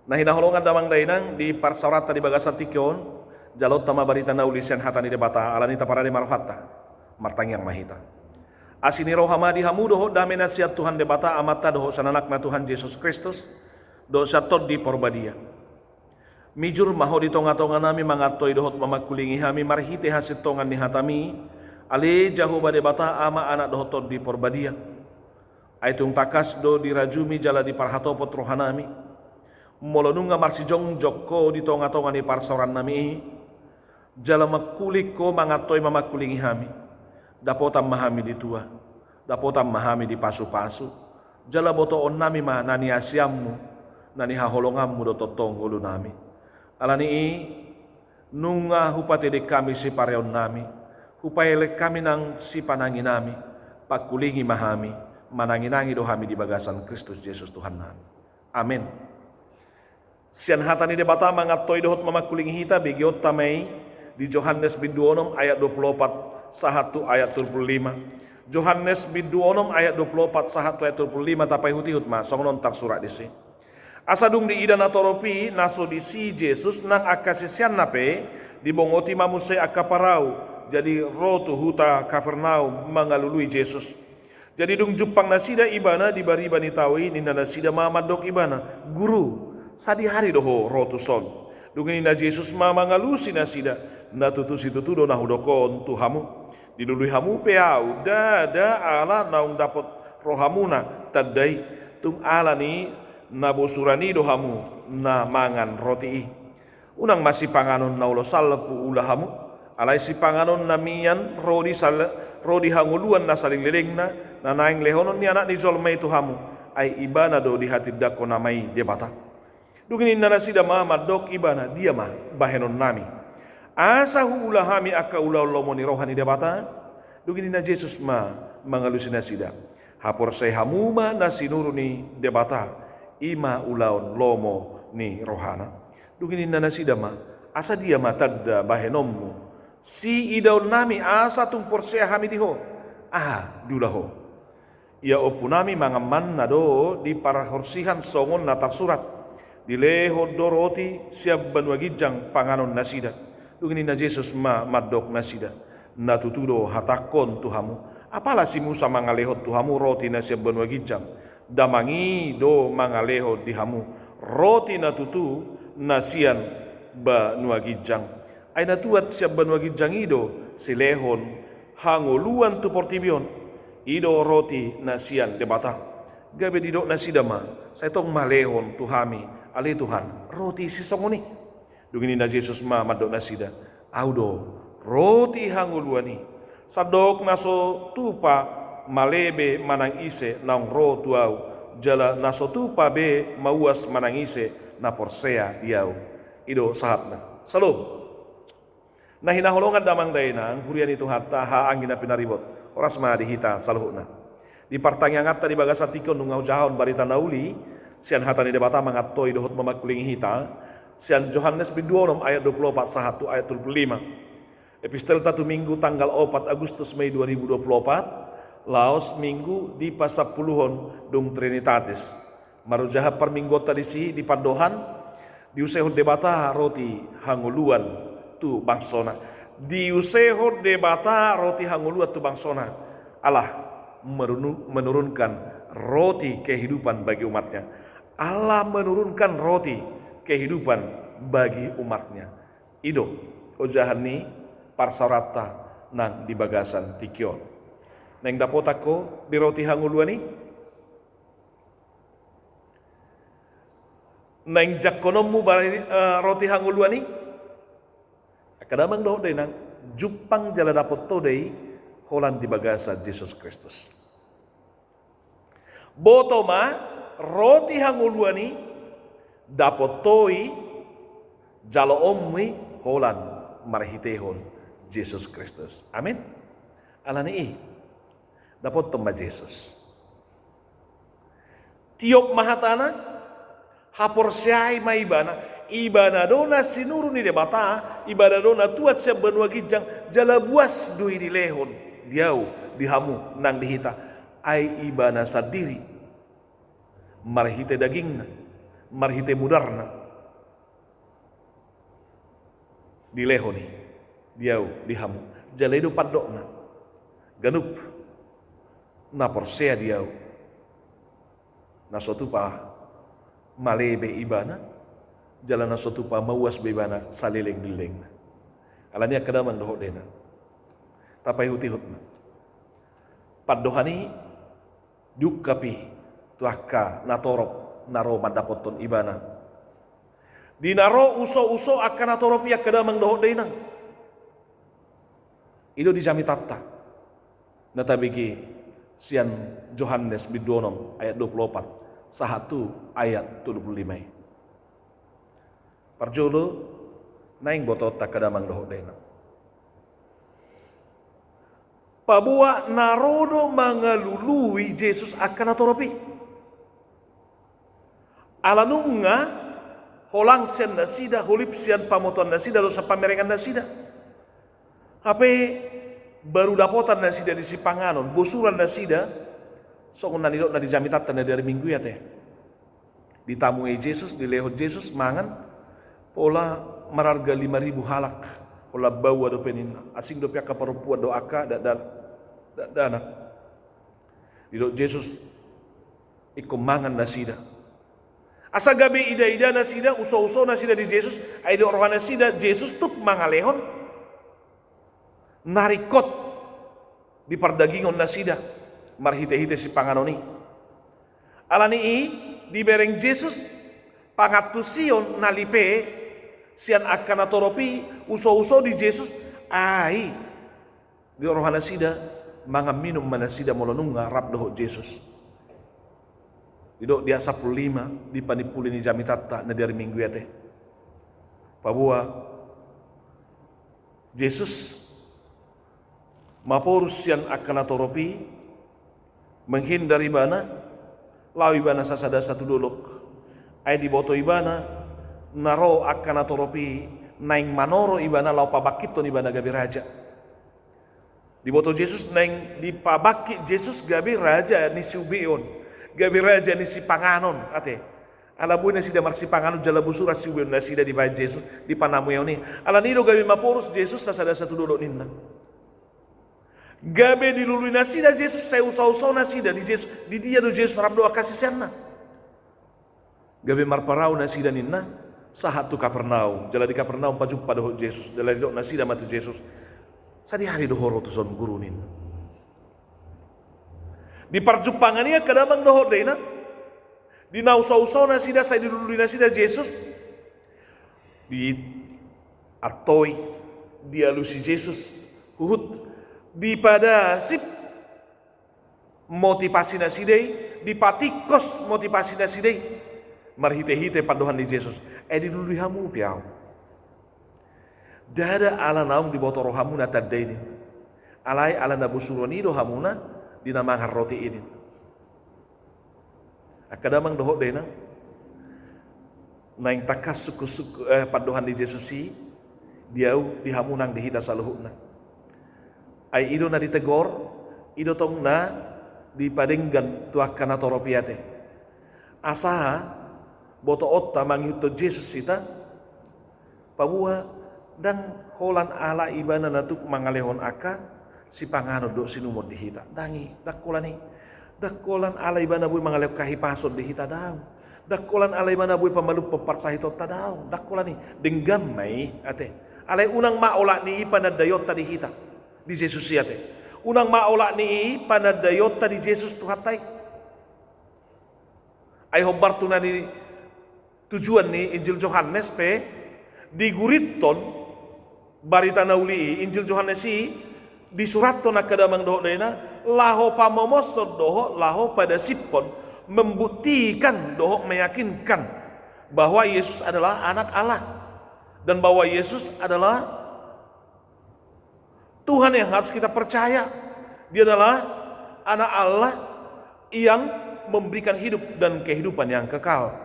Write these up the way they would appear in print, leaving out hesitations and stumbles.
Nah hinaholongan damang dainang di parsarata di bagasa tikyon jalot tama barita na ulisen hatani de bata alanita parade marhatta martangyang mahita. Asini rohama di hamu doho dame nasihat Tuhan de bata amata doho sananak na Tuhan Yesus Kristus do satot di porbadia. Mijur maho di tonga-tonga nami mangatoy dohot mamakulingi hami marhite hasit tongan ni hatami ale jaho bade bata ama anak dohotot di porbadia. Aitung takas do dirajumi jala di parhatopot rohanami. Molonunga marsijong joko di tonga-tonga ni parsoran nami jala makulik ko mangatoy mamakulingi hami dapotam mahami di tua dapotam mahami di pasu-pasu jala boto on nami ma nani asyammu nani haholongammu do totong ulu nami alani nunga hupate de kami si pareon nami hupaele kami nang si panangi nami pakulingi mahami mananginangi do hami di bagasan Kristus Yesus Tuhan nami. Amin. Sian hatani de bata mangatoy dohot mamakuling hita bigiot tamay di Johannes biduonom ayat 24 sahatu ayat 25. Johannes biduonom ayat 24 sahatu ayat 25 tapay hutihut ma songonon tak surat disi. Asadung di ida natoropi naso di si Jesus nang akasisian nape di bongoti mamuse akaparau jadi rotu huta Kapernaum mangalului Jesus. Jadi dung jupang nasida ibana di bari bani tawi ninda nasida mamadok ibana guru sadi hari doho rotu son dungin na Jesus mama ngalusi nasida na tutu situ tudo na hudokon tuhamu didului hamu peau da ala naung dapot rohamuna tadai tung ala ni na bosurani dohamu na mangan roti unang masih panganon naulo salku ulahamu alai si panganon namian rodi hanguluan na saling leleng na naing lehonon ni anak ni jolmai tuhamu ai ibana do di hati dako namai debata. Duginin na nasida madok ibana dia mah bahenon nami. Asa ulahami aka ulau lomoni rohani debata. Duginin na Jesus ma mangalusin nasida. Hapor say hamuma nasinuruni debata. Ima ulaon lomo ni rohana. Duginin na nasida ma asa dia mah tadda bahenommu. Si idaw nami asa tumpor saya hami diho. Dulaho. Ia opunami mangaman na do di parahorsihan songon natar surat. Dileho doroti siap banwagijang panganon nasida. Dugini na Jesus madok nasida. Natutudo hatakon tuhamu. Apala si Musa mangalehot tuhamu roti na siap banwagijang. Damangi do mangalehot dihamu. Roti natutu nasian banwagijang. Ay natuat siap banwagijang ido silehon hanguluan tu portibion. Ido roti nasian debata. Gabe didok nasida ma. Saya tong malehon tuhami. Ali Tuhan, roti sisongoni. Dugini na Jesus madok nasida. Audo, roti hanguluani. Sadok naso tupa malebe manang ise naung ro tuau. Jala naso tupa be mauas manang ise na porsea diau. Ido sahatna. Salom. Nah hinaholongan damang dainang hurian itu hatta haangin na pinaribot. Oras ma dihita saluhna. Di partangyangat di bagasa tikon nungau jahon barita nauli. Sian hatani debata mangatoy dohot mamakuling hita. Sian Johannes biduonom ayat 24 sahatu ayat 25. Epistel tatu minggu tanggal 4 Agustus Mei 2024. Laos minggu di pasapuluhon dung Trinitatis. Marujaha per minggu tadi si di Pandohan. Diusehon debata roti hanguluan tu bangsona. Diusehon debata roti hanguluan tu bangsona. Allah menurunkan roti kehidupan bagi umatnya. Allah menurunkan roti kehidupan bagi umatnya. Ido ojahani parsarata nang di bagasan tikyon. Neng dapotako di roti hanguluani. Neng jakonommu roti hanguluani. Kadamang doh deh nang jupang jala dapot todei holan di bagasan Yesus Kristus. Botoma roti hanguluani dapotoi jalo ommi holan marhitehon Yesus Kristus. Amin. Alani dapot tomba Yesus. Tiop mahatana hapor siai maibana ibana dona sinuru ni debata ibana dona tuat siap benua gijang jala buas dui di lehon diau dihamu nang dihita ai ibana sadiri marhite dagingna marhite mudarna dilehoni diau dihamu jaledo padokna ganup na porsea diau na suatu pa malebe ibana jalan na suatu pa mawas bebana salileng-lileng alania kadaman doho dena tapai huti-hutna paddohani dukkapi tuakka natorop naro madapoton ibana dinaro uso-uso akan natorop ya kadamang doho dena ido dijami tatta natabigi sian Yohanes bidonom ayat 24 sahatu ayat 25 parjolo naing botot takadamang doho dena pabuwa narodo mangalului Jesus akan atoropi alanunga holang sen nasida holip sian pamoton nasida dosa pamerengan nasida hape baru dapotan nasida di Sipanganon bosuran nasida sokon nanidok na dijamitat na dari minggu ya teh ditamui Jesus dilehot Jesus mangan pola mararga 5.000 halak pola bawa do penin asing do pihak perempuan doaka dana didok Jesus ikom mangan nasida asa gabe ida-ida nasida uso-uso nasida di Jesus aido rohan nasida Jesus tuk mangalehon narikot di pardagingon nasida marhite-hite si panganoni alani di bereng Jesus pangatusion nalipe sian akan atoropi uso-uso di Jesus ai di rohan nasida manga minum manasida molonunga rap doho Jesus didok dia 15 di panipuli ni jamitata na dari minggu ya teh pabua Jesus maporus yang akan atoropi menghindari bana lawi bana sasada satu dolok ay di boto ibana naro akan atoropi naing manoro ibana lau pabakito ni bana gabi raja di boto Jesus naing di pabaki Jesus gabi raja ni siubeon gabi raja ni si panganon ate alabu na sida marsi panganon jala busura siubeon na sida di bay Jesus di panamu ni alanido gabi maporus Jesus sasada satu dolok ninna gabe dilului nasida Jesus saya usau-usau nasida di Jesus di dia do Jesus rab doa kasih sana gabe marparau nasida ninna sahatu Kapernaum jala di Kapernaum pajumpa doho Jesus dala di nasida matu Jesus sadi hari dohoro tu son guru ninna di parjumpangannya kadamang doho dena di nausau-usau nasida saya dilului nasida Jesus di atoi dia lusi Jesus huhut di pada sip motivasi nasidei di patikos motivasi nasidei marhite-hite padohan di Jesus di dulu hamu piau dada ala naum di botoro hamuna tadaini alai ala nabusuroni do hamuna di nama roti ini akadamang doho dena naing takas suku padohan di Jesus si diau di hamunang dihita saluhuna ay ido na ditegor ido tong na dipadenggan tuakan atoropiate asa boto otta mangito Jesus ita pabua dan holan ala ibana natuk mangalehon aka si pangano do sinumod dihita dangi dakolani dakolan ala ibana bui mangaleh kahipasod dihita daw dakolan ala ibana bui pamalup peparsahito tadaw dakolani denggam mai ate alay unang maola ni ipanadayot dihita di Jesus yate unang maola ni panadayot di Jesus tuhatay ay hobarto na ni tujuan ni Injil Yohanes pe di guriton barita nauli Injil Yohanes si disuratto na kadamang doho dena laho pamomosod doho laho pada sipon membuktikan doho meyakinkan bahwa Yesus adalah anak Allah dan bahwa Yesus adalah Tuhan yang harus kita percaya. Dia adalah anak Allah yang memberikan hidup dan kehidupan yang kekal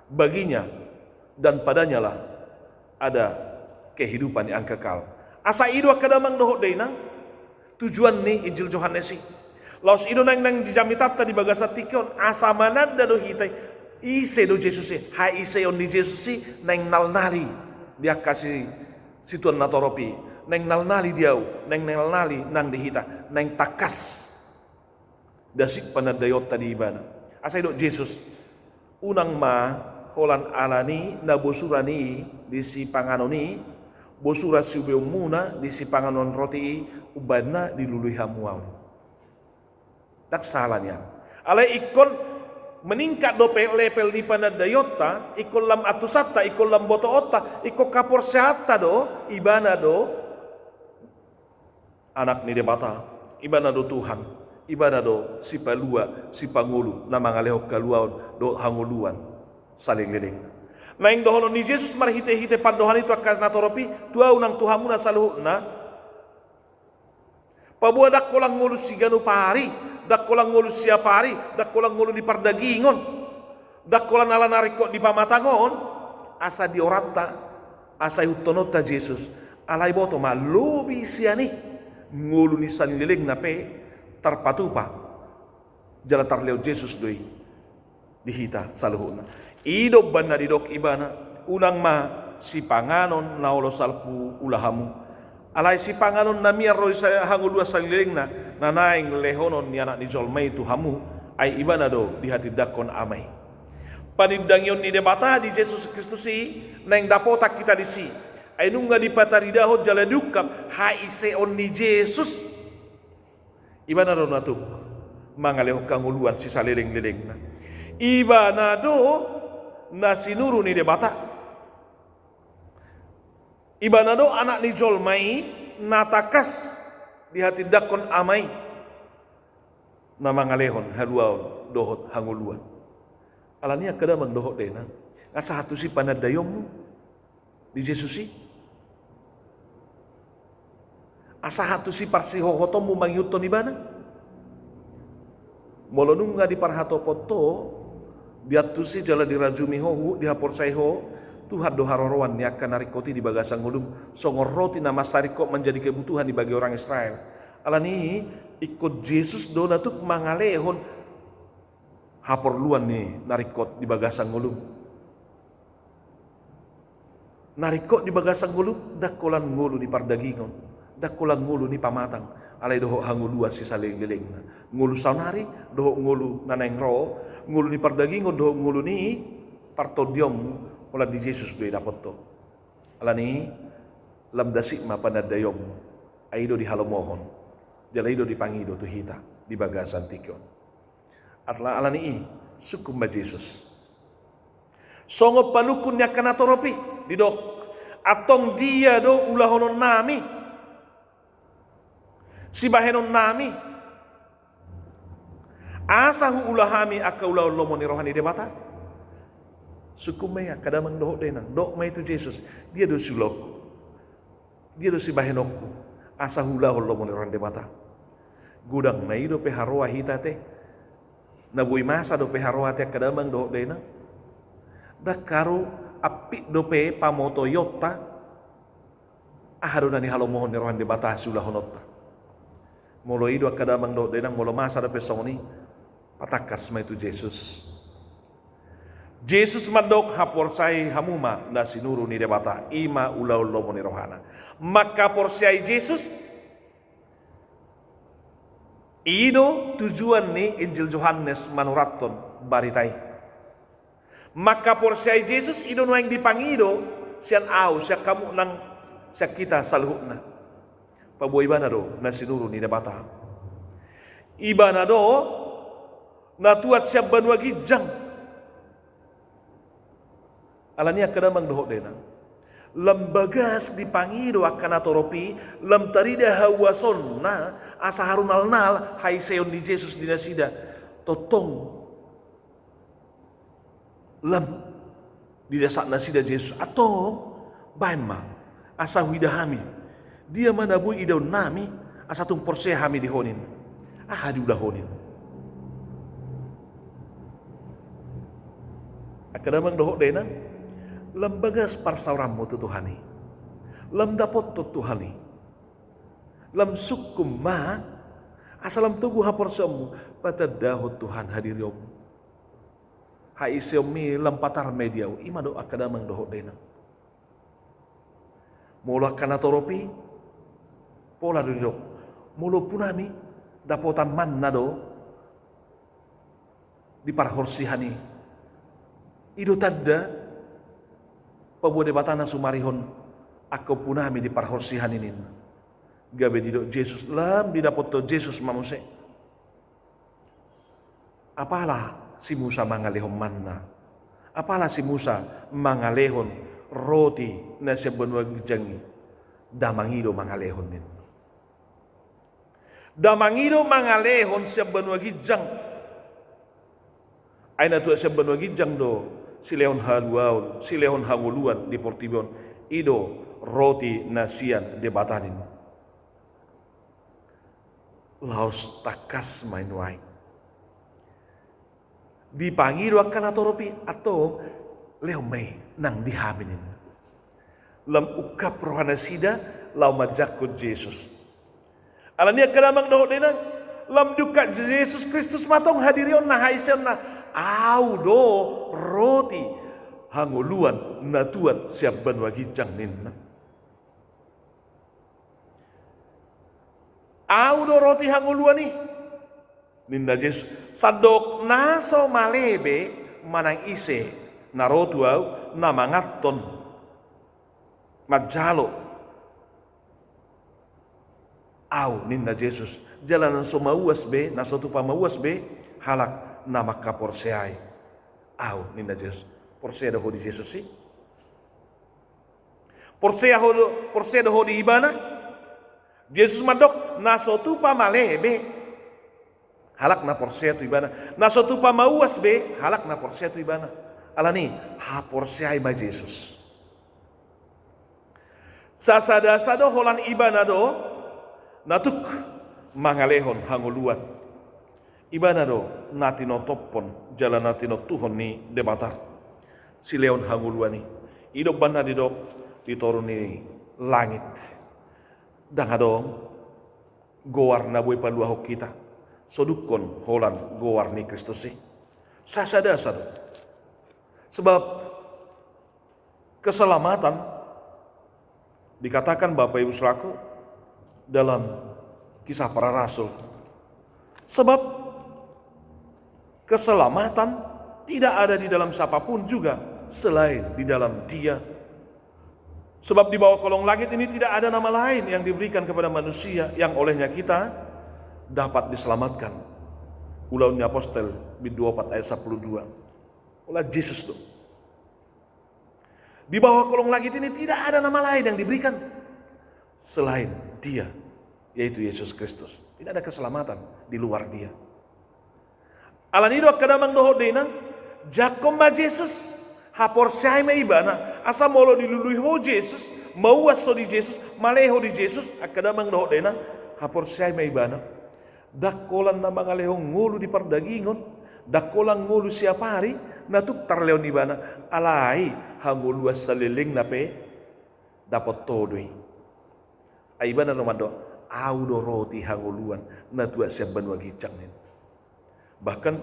baginya dan padanya lah ada kehidupan yang kekal. Asa ido kadamang doho deina tujuan ni Injil Yohanes si. Laos ido nang dijamitata di bagasa tikon asa manada do hitai ise do Jesus si. Hai ise on di Jesus si nang nalnari dia kasih Situan natoropi, neng nalnali diau, neng nalnali nang dihita, neng takas dasik panadayot tadi ibana. Asai dok Yesus, unang ma holan alani na bosurani di si panganoni, bosura si muna di si panganon roti ubana di lului hamuau. Tak salahnya. Alai ikon meningkat dope lepel di panadayota, ikon lam atusata, ikon lam boto ota, ikon kapor sehata do, ibana do, anak ni debata, ibana do Tuhan, ibana do si palua, si pangulu, na mga lehok kaluaon do hanguluan, saling liling. Naing dohono ni Jesus marhite-hite pandohan itu akan natoropi, tua unang Tuhamu na saluh na, pabuah dak kolang ngulu si ganu pari, dak kolang ngulu siya pari, dak kolang ngulu di pardagingon, dak kolang ala nariko di pamatangon, asa di orata, asa utonota Jesus, alay boto ma lobi siya ni, ngulu ni sanililing na pe, tarpatupa, jala tarleo Jesus doi, dihita saluhuna. Ido ban na didok ibana, unang ma si panganon na ulo salpu ulahamu, alay si panganon na miar roy sa hangulua sa liling na nanaing lehonon ni anak ni Zolmay tu hamu ay iba na do di hati dakon amay. Panindang yon ni debata di Jesus Kristus si nang dapotak kita di si ay nung nga di pataridahod jaladukap haise on ni Jesus. Iba na do natuk mga lehok kanguluan si saliling-liling na. Iba na do na sinuru ni debata. Iba na do anak ni Zolmay natakas di hati dakon amay na mga lehon haluaon dohot hanguluan. Alania kada magdohot din asa hatu si panadayom mo di Jesus si asa hatu si parsihohotom mo mangyuton ibana molonung nga di parhato poto diatu si jala dirajumi hohu dihapor sayho Tuhan do harorowan ni akan narikoti di bagasang ngulum songor roti na masariko menjadi kebutuhan di bagi orang Israel. Alani ikut Yesus do natuk mangalehon hapor luan ni narikot di bagasang ngulum. Narikot di bagasang ngulum dakolan ngulu di pardagingon, dakolan ngulu ni pamatang. Alay doho hanguluan si saling liling. Ngulu saunari doho ngulu naneng ro, ngulu ni pardagingon doho ngulu ni partodiom. Wala di Jesus doy dapat to. Alani lamdasik mapanadayom aido di halomohon. Jalaido di pangido tu hita di bagasan tikyon. Atla alani sukum ba Jesus. Songo palukun nya kanatoropi didok atong dia do ulahonon nami. Sibahenon nami. Asahu ulahami aka ulahon lomoni rohani debata. Sukumaya kadamang dohok denang dok may itu Jesus dia do sulok dia do si bahenokku asa hula holo mo ron de mata gudang na ido pe haroa hita te na buy masa do pe haroa te kadamang dohok denang dakaro api do pe pamoto yotta ahado na ni halo mohon ni ron de mata sula honotta molo ido kadamang dohok denang molo masa do pe soni patakas may itu Jesus Jesus madok haporsay hamuma na sinuru ni debata ima ulaw lomo ni rohana. Maka porsay Jesus ido tujuan ni Injil Yohanes manuraton baritai. Maka porsay Jesus ido nuang dipangido siyan au siya kamu nang siya kita saluhna. Pabuhay ba na do na sinuru ni debata. Iba na do natuat siya banwagi jang. Alania kadamang dohok dena. Lembagas dipangido akan atoropi, lem tarida hawason na asa harun alnal hai seon di Jesus dinasida totong lem di desa nasida Jesus atau baima asa widahami dia manabu idau nami asa tung porse hami dihonin diulah honin akadamang dohok dena lembagas parsaurammu tu Tuhani lem dapot tu Tuhani lem sukum ma asalam tugu hapor semu patadahut Tuhan hadir yom hai siomi lem patar mediau ima do akadamang dohok dena Mula kanatoropi, pola duduk. Mula punami, dapotan manna do, di parhorsihani. Ido tadda, pabude batana sumarihon, ako punami di parhorsihani nin. Gabe didok Jesus, lam didapoto Jesus mamuse. Apalah si Musa mangalehon manna? Apalah si Musa mangalehon roti na siya benua gijangi? Damangido mangalehon nin. Damangido mangalehon siya benua gijang. Ay na to siya benua gijang do, si Leon Haluaun, si Leon Hanguluan di Portibon, ido roti na siyan de batanin. Laos takas mainwai. Dipangiro akan atoropi atau leomay nang dihaminin. Lam ukap rohana sida lau majakot Jesus. Alania kadamang doh denang lam duka Jesus Kristus matong hadirion na haisen na au do roti hanguluan na tuat siap banwagi jang ninna. Au do roti hanguluan ni ninda Jesus sadok naso malebe manang ise narotu au na mangaton majalo au ninda Jesus jalanan so mauas be naso tu pamauas be halak na makaporseai au ninda Jesus porsea do di Jesus si porsea do di ibana Jesus madok naso tu pamalebe halak na porsea tu ibana. Naso tu pamauas be, halak na porsea tu ibana. Alani, ha porsea iba Jesus. Sasada sado holan ibana do, natuk mangalehon hanguluan. Ibana do, natino topon, jalan natino tuhon ni debatar. Si leon hanguluan ni. Idok banda didok, ditorun ni langit. Dangadong, goar na buhay paluahok kita. Sodukon holan goar ni Kristus si sasada. Sebab keselamatan dikatakan Bapak Ibu Saudaraku dalam Kisah Para Rasul. Sebab keselamatan tidak ada di dalam siapapun juga selain di dalam Dia. Sebab di bawah kolong langit ini tidak ada nama lain yang diberikan kepada manusia yang olehnya kita dapat diselamatkan. Ulaunya apostel di 24 ayat 12. Ulah Yesus tuh. Di bawah kolong langit ini tidak ada nama lain yang diberikan selain Dia, yaitu Yesus Kristus. Tidak ada keselamatan di luar Dia. Alanido kadamang doho dena jakom ma Jesus hapor syai me ibana asa molo dilului ho Jesus mau aso di Jesus maleho di Jesus akadamang doho dena hapor syai me ibana. Dakolan na mga lehong ngulu di pardagingon, dakolang ngulu siap hari, natuk tarleon di bana, alai hanguluas saliling nape, dapat todoi. Aiban na naman do, audo roti hanguluan, natua siap banwa gicang nin. Bahkan,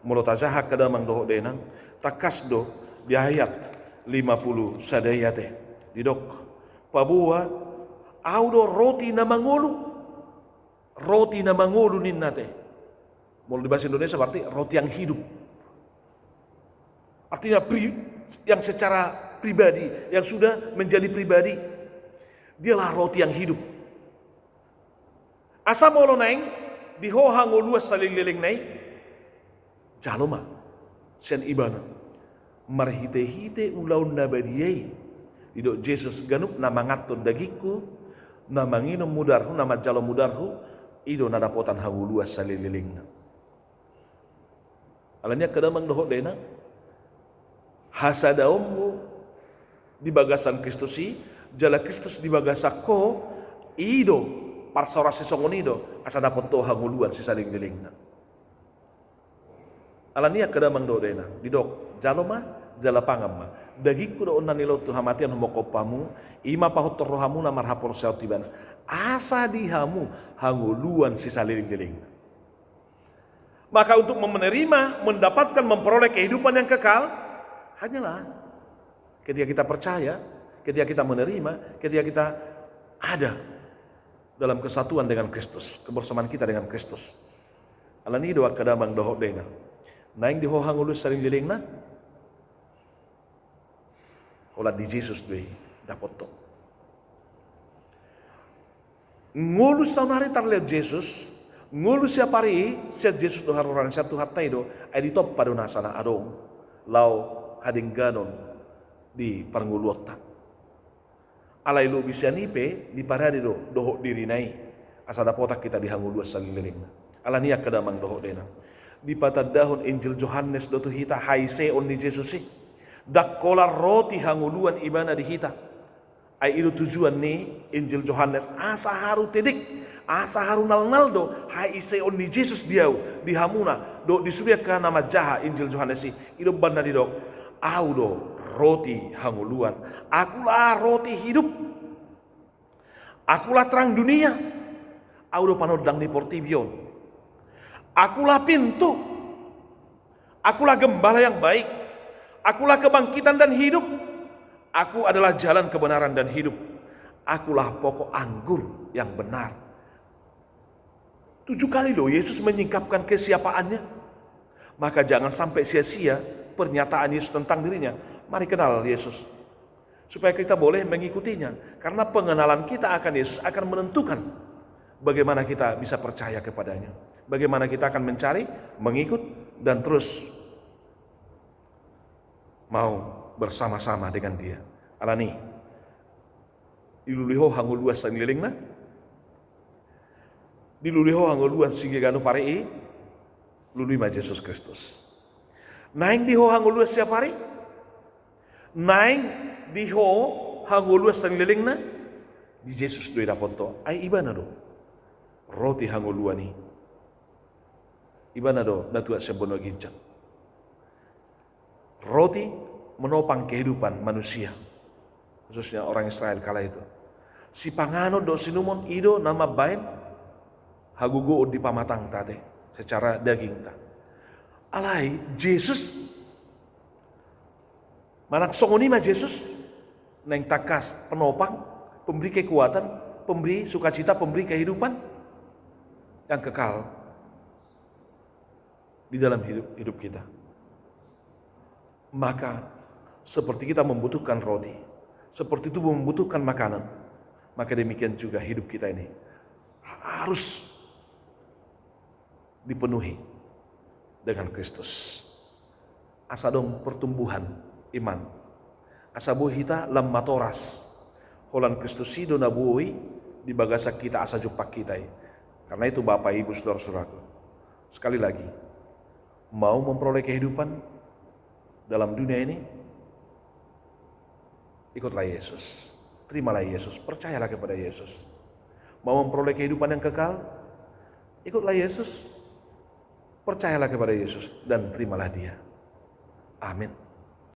mulut aja kadamang doho denang, takas do, di ayat 50 sadayate, didok, pabuha, audo roti na mangulu, roti na mangulunin natin. Mau di bahasa Indonesia berarti roti yang hidup. Artinya yang secara pribadi, yang sudah menjadi pribadi. Dialah roti yang hidup. Asa molo naing, dihohang uluas saling-liling naik. Jaloma, sian ibana. Marhite-hite ulaun nabadiyay. Didok Jesus ganup na mangaton dagiku, na manginom mudarhu, na majalo mudarhu, ido nadapotan hanguluas salililing. Alanya kadamang doho dena hasadaommu di bagasan Kristusi, jala Kristus di bagasako, ido parsorasi songonido asa dapot to hanguluan si salililing. Alania kadamang doho dena didok jaloma jala pangamma dagingku do onan nilo tu hamatian homokopamu ima pahot rohamu na marhapor sautiban asa dihamu hanguluan si saliling-liling. Maka untuk menerima, mendapatkan, memperoleh kehidupan yang kekal hanyalah ketika kita percaya ketika kita menerima, ketika kita ada dalam kesatuan dengan Kristus, kebersamaan kita dengan Kristus. Alani doa kadamang dohok dena. Naing di hohang ulus sering lilingna. Olah di Jesus doi dapat to. Ngulus sanari tarlihat Jesus, ngulus siapa hari, siat Jesus do haruran siat Tuhan taido, ay di top pada nasana adong, lau hading ganon di parnguluotak. Alai lu bisa nipe di paradi do dohok diri nai asada potak kita dihangulu saliling. Ala niak kadamang dohok dena. Di patad dahon Injil Yohanes do tu hita haise on di Jesus si. Dakkola roti hanguluan ibana di hita. Ai itu tujuan ni Injil Yohanes asa haru tedik, asa haru nal do haise on di Jesus diau di hamuna do disubiakan nama jaha Injil Yohanes si. Itu banda di dok. Au do roti hanguluan. Akulah roti hidup. Akulah terang dunia. Audo panodang di Portibion. Akulah pintu. Akulah gembala yang baik. Akulah kebangkitan dan hidup. Aku adalah jalan kebenaran dan hidup. Akulah pokok anggur yang benar. 7 kali loh Yesus menyingkapkan kesiapaannya. Maka jangan sampai sia-sia pernyataan Yesus tentang dirinya. Mari kenal Yesus, supaya kita boleh mengikutinya. Karena pengenalan kita akan Yesus akan menentukan bagaimana kita bisa percaya kepadanya. Bagaimana kita akan mencari, mengikut, dan terus mau bersama-sama dengan dia. Alani, iluliho hanguluan sanglilingna, diluliho hanguluan singgigano parei, lulima Yesus Kristus. Naing diho hanguluan siap hari? Naing diho hanguluan sangliling na di Jesus do idaponto ay iba na do roti hanguluan ni iba na do natua sa bono ginjang. Roti menopang kehidupan manusia, khususnya orang Israel kala itu. Si pangano do sinumon ido nama bain hagugo di pamatang tate secara daging ta. Alai Jesus manak songonima Jesus neng takas penopang, pemberi kekuatan, pemberi sukacita, pemberi kehidupan yang kekal di dalam hidup kita. Maka seperti kita membutuhkan roti, seperti tubuh membutuhkan makanan, maka demikian juga hidup kita ini harus dipenuhi dengan Kristus. Asa dong pertumbuhan iman. Asa buhi kita lamatoras. Holan Kristus sido na buhi di bagasak kita asa jupak kita. Karena itu Bapak Ibu Saudara-saudaraku, sekali lagi, mau memperoleh kehidupan dalam dunia ini, ikutlah Yesus. Terimalah Yesus, percayalah kepada Yesus. Mau memperoleh kehidupan yang kekal, ikutlah Yesus. Percayalah kepada Yesus dan terimalah Dia. Amin.